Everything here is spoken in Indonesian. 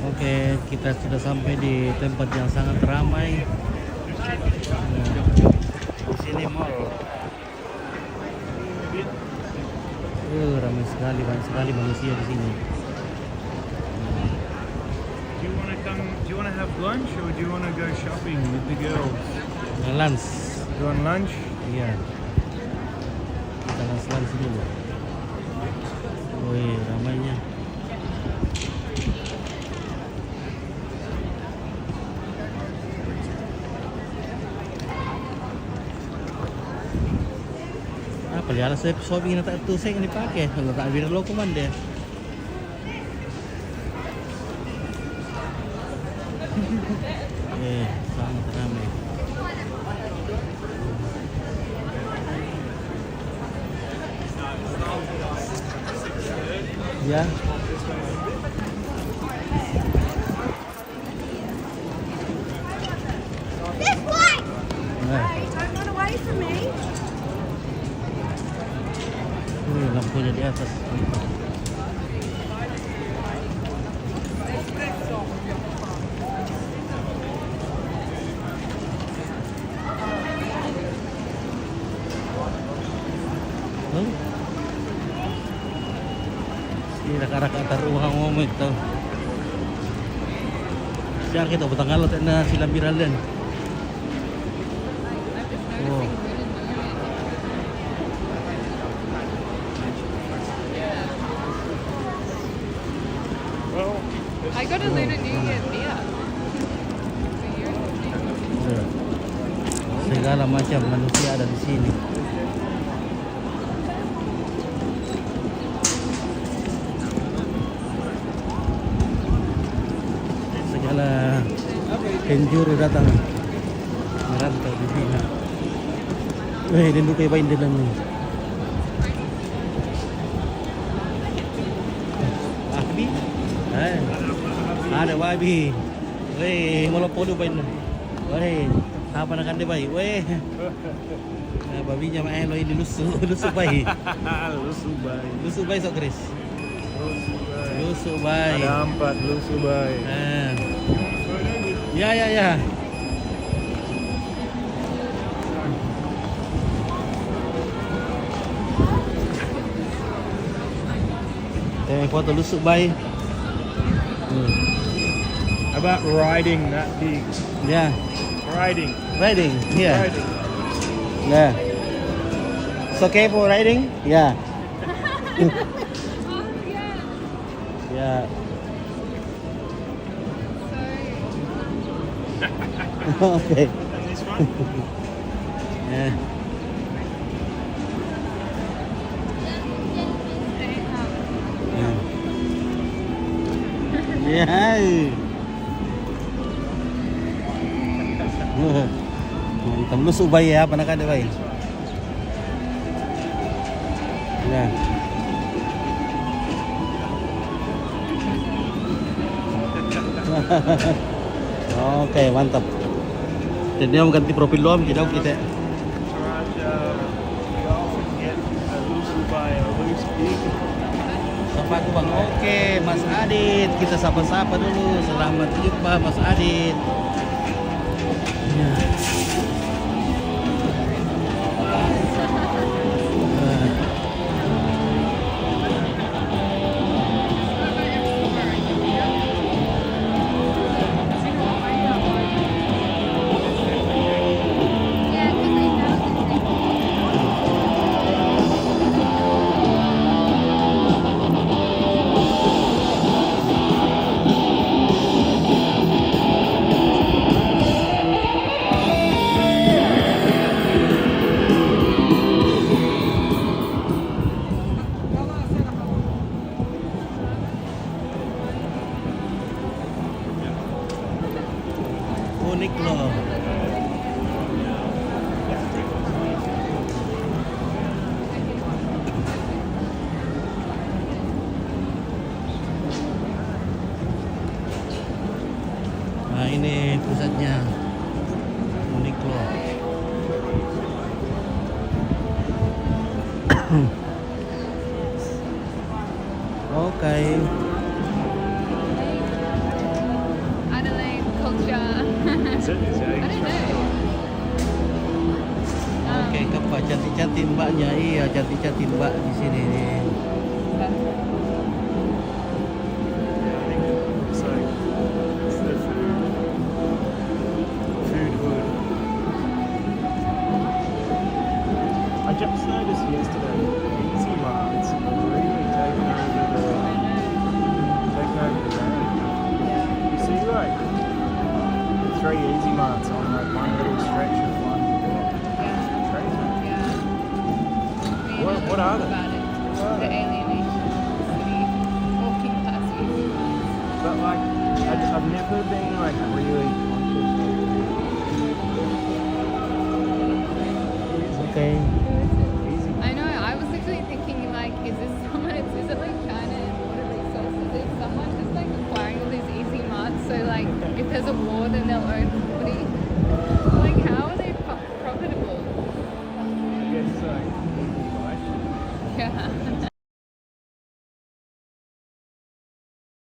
Oke, kita sudah sampai di tempat yang sangat ramai. Di sini mall. Ramai sekali, banyak sekali manusia di sini. Do you wanna have lunch or do you wanna go shopping with the girls? Lunch. You want lunch? Iya. Kita lunch dulu. Wih, ramainya. Apa dia alas shopping na tak tusay ni pakai. Kalau tak biar lo kuman deh. Sangat ramai. Ya. This way! Sorry, don't run away from me. Lampunya di atas. Arak-arak antar uang ngomong itu. Siang kita butang kalau na sila viral din. Oh. Well, I got a Lunar New Year beer. Segala macam manusia ada di sini. Segala penjuru datang merantau di sini. Din kayo ba hindi lang Abi? Ada Abi. Monopolo ba yun? Apa na kan bay? Babinya maelo ini lusu bay. Lusu bay so Chris. Lusu bay. ada 4 lusu bay. Ya. Foto lusu bay. How about riding that big? Yeah. Riding. Yeah. Riding. Yeah. It's okay for riding? Yeah. Yeah. Okay. And this one? Yeah. Yeah. Hitam lusu bay ya, apa nak ada bay? Ya. Oke, mantap. Dan dia mau ganti profil lo, kita. Get a lusu bay or loose pig. Sapa aku bang. Oke, Mas Adit, kita sapa-sapa dulu. Selamat jumpa Mas Adit. Ya. Unik loh. Nah ini pusatnya. Unik loh. Oke. it? Is it I don't know. Oke, Kepa cantik-cantik mbaknya. Iya, cantik-cantik mbak di sini nih. Yeah, I think it's like it's the food hood. I just noticed yesterday, Easy Mart's really taken over the game. You see, like the 3 Easy Marts on like one little stretch of one block. Crazy. What are they? About it. The alienation of the city. Walking past easy ones. But like, I've never been like really conscious. Oke. Easy. I know, I was literally thinking like, is this someone, is it like China and water resources? Is someone just like acquiring all these easy marts so like if there's a war then they'll own property? Like how are they profitable? I guess like, life. Yeah.